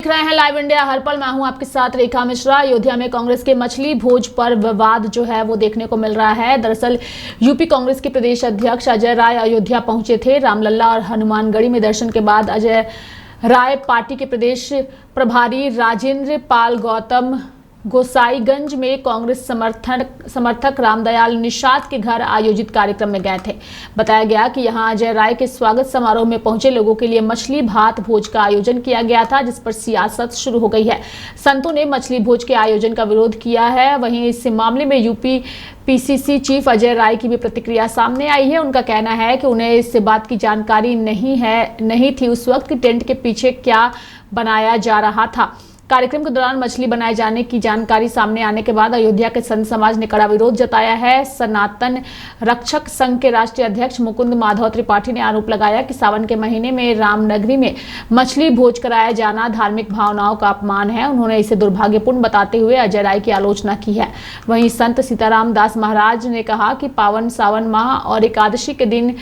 रहे हैं live India हर पल। मैं हूं आपके साथ रेखा मिश्रा। अयोध्या में कांग्रेस के मछली भोज पर विवाद जो है वो देखने को मिल रहा है। दरअसल यूपी कांग्रेस के प्रदेश अध्यक्ष अजय राय अयोध्या पहुंचे थे। रामलला और हनुमानगढ़ी में दर्शन के बाद अजय राय पार्टी के प्रदेश प्रभारी राजेंद्र पाल गौतम गोसाईगंज में कांग्रेस समर्थक रामदयाल निषाद के घर आयोजित कार्यक्रम में गए थे। बताया गया कि यहां अजय राय के स्वागत समारोह में पहुंचे लोगों के लिए मछली भात भोज का आयोजन किया गया था, जिस पर सियासत शुरू हो गई है। संतों ने मछली भोज के आयोजन का विरोध किया है। वहीं इस मामले में UP PCC chief Ajay Rai की भी प्रतिक्रिया सामने आई है। उनका कहना है कि उन्हें इस बात की जानकारी नहीं थी उस वक्त कि टेंट के पीछे क्या बनाया जा रहा था। कार्यक्रम के दौरान मछली बनाए जाने की जानकारी सामने आने के बाद अयोध्या के संत समाज ने कड़ा विरोध जताया है। सनातन रक्षक संघ के राष्ट्रीय अध्यक्ष मुकुंद माधव त्रिपाठी ने आरोप लगाया कि सावन के महीने में रामनगरी में मछली भोज कराया जाना धार्मिक भावनाओं का अपमान है। उन्होंने इसे दुर्भाग्यपूर्ण बताते हुए अजय राय की आलोचना की है। वहीं संत सीताराम दास महाराज ने कहा कि पावन सावन माह और एकादशी के दिन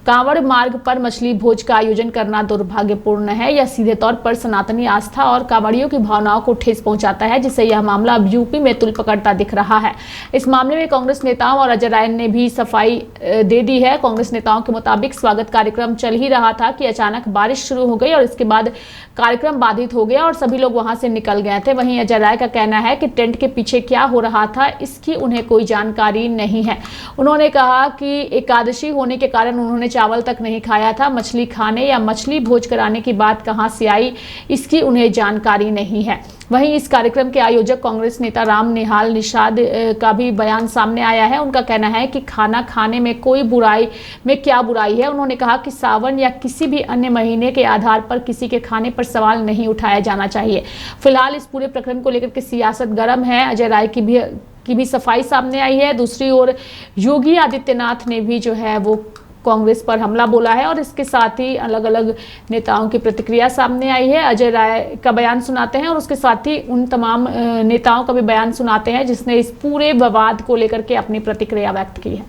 कांवड़ मार्ग पर मछली भोज का आयोजन करना दुर्भाग्यपूर्ण है। यह सीधे तौर पर सनातनी आस्था और कांवड़ियों की भावनाओं को ठेस पहुंचाता है, जिससे यह मामला अब यूपी में तुल पकड़ता दिख रहा है। इस मामले में कांग्रेस नेताओं और अजय राय ने भी सफाई दे दी है। कांग्रेस नेताओं के मुताबिक स्वागत कार्यक्रम चल ही रहा था कि अचानक बारिश शुरू हो गई और इसके बाद कार्यक्रम बाधित हो गया और सभी लोग वहां से निकल गए थे। वहीं अजय राय का कहना है कि टेंट के पीछे क्या हो रहा था इसकी उन्हें कोई जानकारी नहीं है। उन्होंने कहा कि एकादशी होने के कारण उन्होंने चावल तक नहीं खाया था। मछली खाने या मछली भोज कराने की बात कहां से आई इसकी उन्हें जानकारी नहीं है। वहीं इस कार्यक्रम के आयोजक कांग्रेस नेता राम निहाल निषाद का भी बयान सामने आया है। उनका कहना है कि खाना खाने में कोई बुराई में क्या बुराई है। उन्होंने कहा कि सावन या किसी भी अन्य महीने के आधार पर किसी के खाने पर सवाल नहीं उठाया जाना चाहिए। फिलहाल इस पूरे प्रकरण को लेकर के सियासत गर्म है। अजय राय की भी सफाई सामने आई है। दूसरी ओर योगी आदित्यनाथ ने भी जो है वो कांग्रेस पर हमला बोला है और इसके साथ ही अलग अलग नेताओं की प्रतिक्रिया सामने आई है। अजय राय का बयान सुनाते हैं और उसके साथ ही उन तमाम नेताओं का भी बयान सुनाते हैं जिसने इस पूरे विवाद को लेकर के अपनी प्रतिक्रिया व्यक्त की है।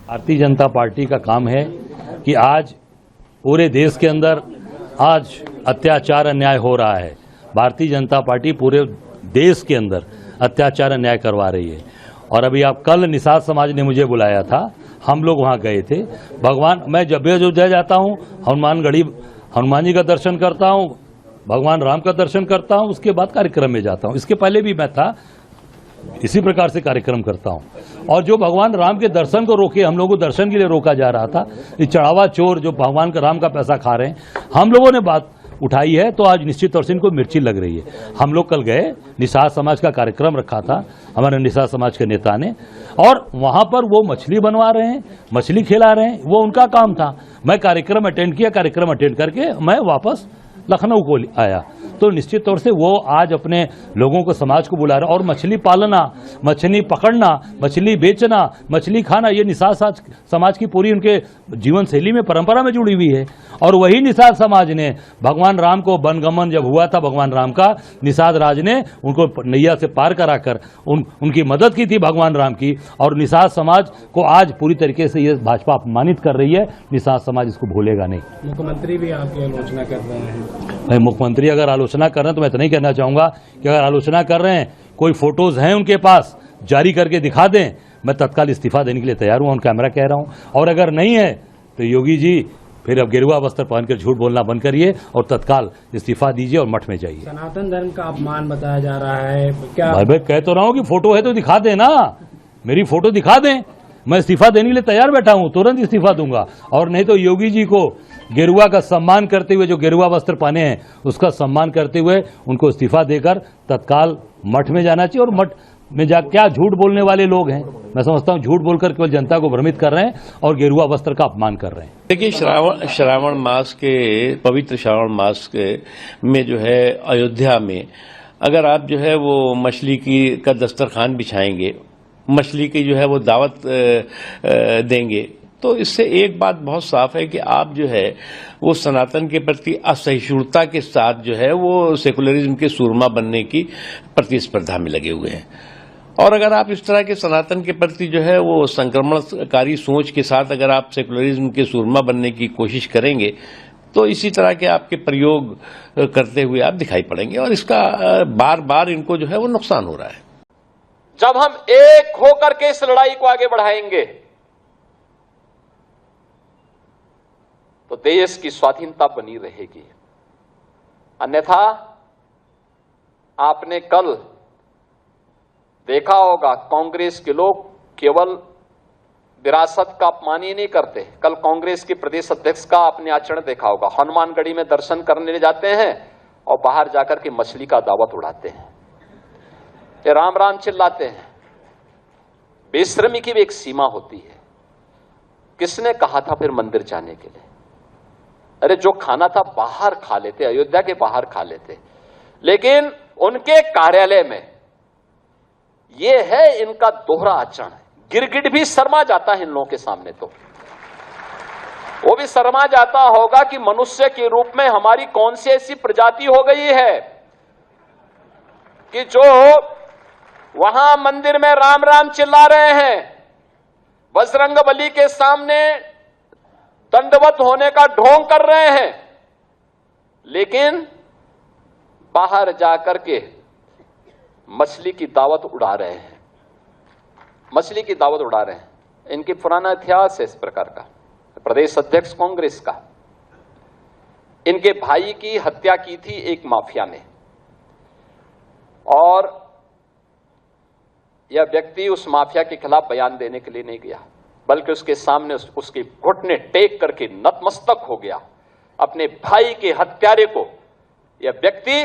भारतीय जनता पार्टी का काम है कि आज पूरे देश के अंदर आज अत्याचार अन्याय हो रहा है। भारतीय जनता पार्टी पूरे देश के अंदर अत्याचार अन्याय करवा रही है। और अभी आप कल निषाद समाज ने मुझे बुलाया था, हम लोग वहाँ गए थे। भगवान, मैं जब भी अयोध्या जाता हूँ हनुमान जी का दर्शन करता हूँ, भगवान राम का दर्शन करता हूँ, उसके बाद कार्यक्रम में जाता हूँ। इसके पहले भी मैं था, इसी प्रकार से कार्यक्रम करता हूँ। और जो भगवान राम के दर्शन को रोके, हम लोगों को दर्शन के लिए रोका जा रहा था, ये चढ़ावा चोर जो भगवान का राम का पैसा खा रहे हैं, हम लोगों ने बात उठाई है। तो आज निश्चित तौर से इनको मिर्ची लग रही है। हम लोग कल गए, निषाद समाज का कार्यक्रम रखा था हमारे निषाद समाज के नेता ने, और वहां पर वो मछली बनवा रहे हैं, मछली खिला रहे हैं, वो उनका काम था। मैं कार्यक्रम अटेंड किया, कार्यक्रम अटेंड करके मैं वापस लखनऊ को आया। तो निश्चित तौर से वो आज अपने लोगों को, समाज को बुला रहे हैं। और मछली पालना, मछली पकड़ना, मछली बेचना, मछली खाना, ये निषाद समाज की पूरी उनके जीवन शैली में, परंपरा में जुड़ी हुई है। और वही निषाद समाज ने भगवान राम को वनगमन जब हुआ था भगवान राम का, निषाद राज ने उनको नैया से पार कराकर उनकी मदद की थी भगवान राम की। और निषाद समाज को आज पूरी तरीके से ये भाजपा अपमानित कर रही है। निषाद समाज इसको भूलेगा नहीं। मुख्यमंत्री भी आपकी आलोचना कर रहे हैं। मुख्यमंत्री अगर आलोचना कर रहे हैं तो मैं इतना ही कहना चाहूंगा कि अगर आलोचना कर रहे हैं, कोई फोटोज हैं उनके पास, जारी करके दिखा दें, मैं तत्काल इस्तीफा देने के लिए तैयार हूं। ऑन कैमरा कह रहा हूं। और अगर नहीं है तो योगी जी फिर अब गेरुआ वस्त्र पहनकर झूठ बोलना बंद करिए और तत्काल इस्तीफा दीजिए और मठ में जाइए। सनातन धर्म का अपमान बताया जा रहा है क्या? भाई कह तो रहा हूं कि फोटो है तो दिखा दें ना, मेरी फोटो दिखा दें, मैं इस्तीफा देने के लिए तैयार बैठा हूं, तुरंत इस्तीफा दूंगा। और नहीं तो योगी जी को गेरुआ का सम्मान करते हुए, जो गेरुआ वस्त्र पहने हैं उसका सम्मान करते हुए उनको इस्तीफा देकर तत्काल मठ में जाना चाहिए। और मठ में जा, क्या झूठ बोलने वाले लोग हैं, मैं समझता हूं झूठ बोलकर केवल जनता को भ्रमित कर रहे हैं और गेरुआ वस्त्र का अपमान कर रहे हैं। देखिए, श्रावण मास के, पवित्र श्रावण मास के में जो है अयोध्या में अगर आप जो है वो मछली का दस्तरखान बिछाएंगे, मछली की जो है वो दावत देंगे, तो इससे एक बात बहुत साफ है कि आप जो है वो सनातन के प्रति असहिष्णुता के साथ जो है वो सेकुलरिज्म के सूरमा बनने की प्रतिस्पर्धा में लगे हुए हैं। और अगर आप इस तरह के सनातन के प्रति जो है वो संक्रमणकारी सोच के साथ अगर आप सेकुलरिज्म के सूरमा बनने की कोशिश करेंगे तो इसी तरह के आपके प्रयोग करते हुए आप दिखाई पड़ेंगे और इसका बार बार इनको जो है वो नुकसान हो रहा है। जब हम एक होकर के इस लड़ाई को आगे बढ़ाएंगे तो देश की स्वाधीनता बनी रहेगी। अन्यथा आपने कल देखा होगा, कांग्रेस के लोग केवल विरासत का अपमान ही नहीं करते। कल कांग्रेस के प्रदेश अध्यक्ष का आपने आचरण देखा होगा, हनुमानगढ़ी में दर्शन करने जाते हैं और बाहर जाकर के मछली का दावत उड़ाते हैं, ये राम राम चिल्लाते हैं। बेशर्मी की भी एक सीमा होती है। किसने कहा था फिर मंदिर जाने के लिए? अरे जो खाना था बाहर खा लेते, अयोध्या के बाहर खा लेते, लेकिन उनके कार्यालय में यह है इनका दोहरा आचरण। गिरगिट भी शर्मा जाता है इन लोगों के सामने, तो वो भी शर्मा जाता होगा कि मनुष्य के रूप में हमारी कौन सी ऐसी प्रजाति हो गई है कि जो वहां मंदिर में राम राम चिल्ला रहे हैं, बजरंगबली के सामने दंडवत होने का ढोंग कर रहे हैं, लेकिन बाहर जाकर के मछली की दावत उड़ा रहे हैं, मछली की दावत उड़ा रहे हैं। इनकी पुराना इतिहास है इस प्रकार का। प्रदेश अध्यक्ष कांग्रेस का, इनके भाई की हत्या की थी एक माफिया ने, और यह व्यक्ति उस माफिया के खिलाफ बयान देने के लिए नहीं गया, बल्कि उसके सामने उसके घुटने टेक करके नतमस्तक हो गया। अपने भाई के हत्यारे को यह व्यक्ति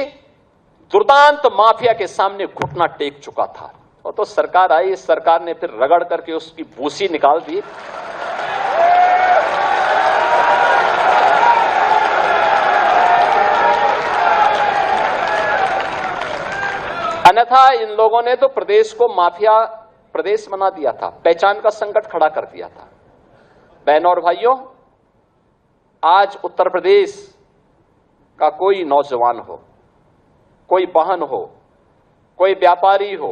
दुर्दांत माफिया के सामने घुटना टेक चुका था। और तो सरकार आई, इस सरकार ने फिर रगड़ करके उसकी भूसी निकाल दी। अन्यथा इन लोगों ने तो प्रदेश को माफिया प्रदेश बना दिया था, पहचान का संकट खड़ा कर दिया था। बहनों और भाइयों, आज उत्तर प्रदेश का कोई नौजवान हो, कोई बहन हो, कोई व्यापारी हो,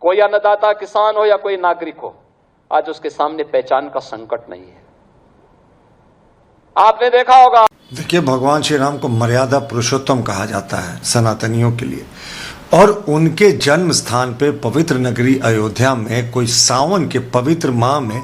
कोई अन्नदाता किसान हो या कोई नागरिक हो, आज उसके सामने पहचान का संकट नहीं है। आपने देखा होगा, देखिए, भगवान श्री राम को मर्यादा पुरुषोत्तम कहा जाता है सनातनियों के लिए, और उनके जन्म स्थान पे पवित्र नगरी अयोध्या में कोई सावन के पवित्र माह में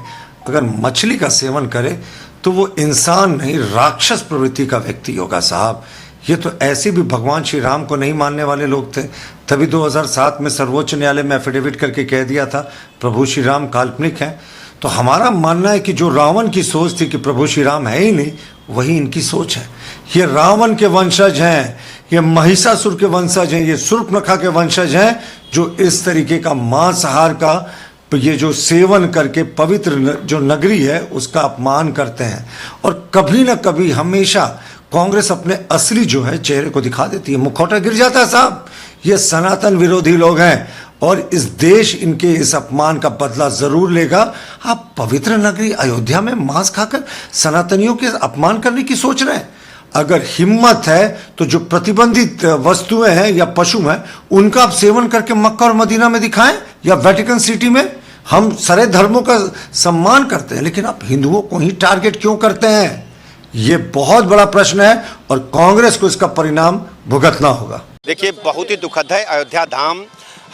अगर मछली का सेवन करे तो वो इंसान नहीं, राक्षस प्रवृत्ति का व्यक्ति होगा साहब। ये तो ऐसे भी भगवान श्री राम को नहीं मानने वाले लोग थे, तभी 2007 में सर्वोच्च न्यायालय में एफिडेविट करके कह दिया था प्रभु श्री राम काल्पनिक हैं। तो हमारा मानना है कि जो रावण की सोच थी कि प्रभु श्री राम है ही नहीं, वही इनकी सोच है। ये रावण के वंशज हैं, ये महिषासुर के वंशज हैं, ये शूर्पणखा के वंशज हैं, जो इस तरीके का मांसाहार का ये जो सेवन करके पवित्र जो नगरी है उसका अपमान करते हैं। और कभी ना कभी हमेशा कांग्रेस अपने असली जो है चेहरे को दिखा देती है, मुखौटा गिर जाता है साहब। ये सनातन विरोधी लोग हैं और इस देश इनके इस अपमान का बदला जरूर लेगा। आप पवित्र नगरी अयोध्या में मांस खाकर सनातनियों के अपमान करने की सोच रहे हैं। अगर हिम्मत है तो जो प्रतिबंधित वस्तुएं हैं या पशु हैं उनका आप सेवन करके मक्का और मदीना में दिखाएं या वेटिकन सिटी में। हम सारे धर्मों का सम्मान करते हैं, लेकिन आप हिंदुओं को ही टारगेट क्यों करते हैं? ये बहुत बड़ा प्रश्न है और कांग्रेस को इसका परिणाम भुगतना होगा। देखिए, बहुत ही दुखद है। अयोध्या धाम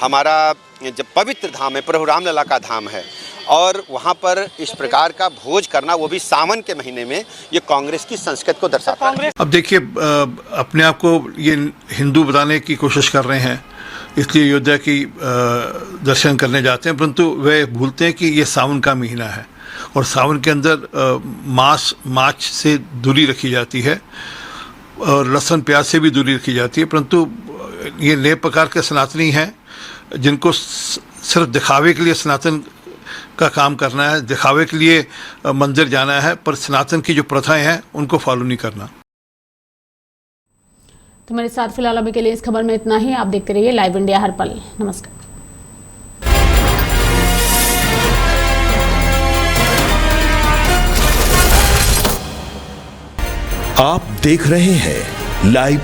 हमारा जब पवित्र धाम है, प्रभु रामलला का धाम है, और वहाँ पर इस प्रकार का भोज करना, वो भी सावन के महीने में, ये कांग्रेस की संस्कृति को दर्शाता है। अब देखिए, अपने आप को ये हिंदू बताने की कोशिश कर रहे हैं, इसलिए अयोध्या की दर्शन करने जाते हैं, परंतु वे भूलते हैं कि ये सावन का महीना है और सावन के अंदर मांस से दूरी रखी जाती है और लहसुन प्याज से भी दूरी रखी जाती है। परंतु ये नए प्रकार के सनातनी हैं जिनको सिर्फ दिखावे के लिए सनातन का काम करना है, दिखावे के लिए मंदिर जाना है, पर सनातन की जो प्रथाएं हैं उनको फॉलो नहीं करना। तो मेरे साथ फिलहाल अभी के लिए इस खबर में इतना ही। आप देखते रहिए लाइव इंडिया हर पल। नमस्कार। आप देख रहे हैं लाइव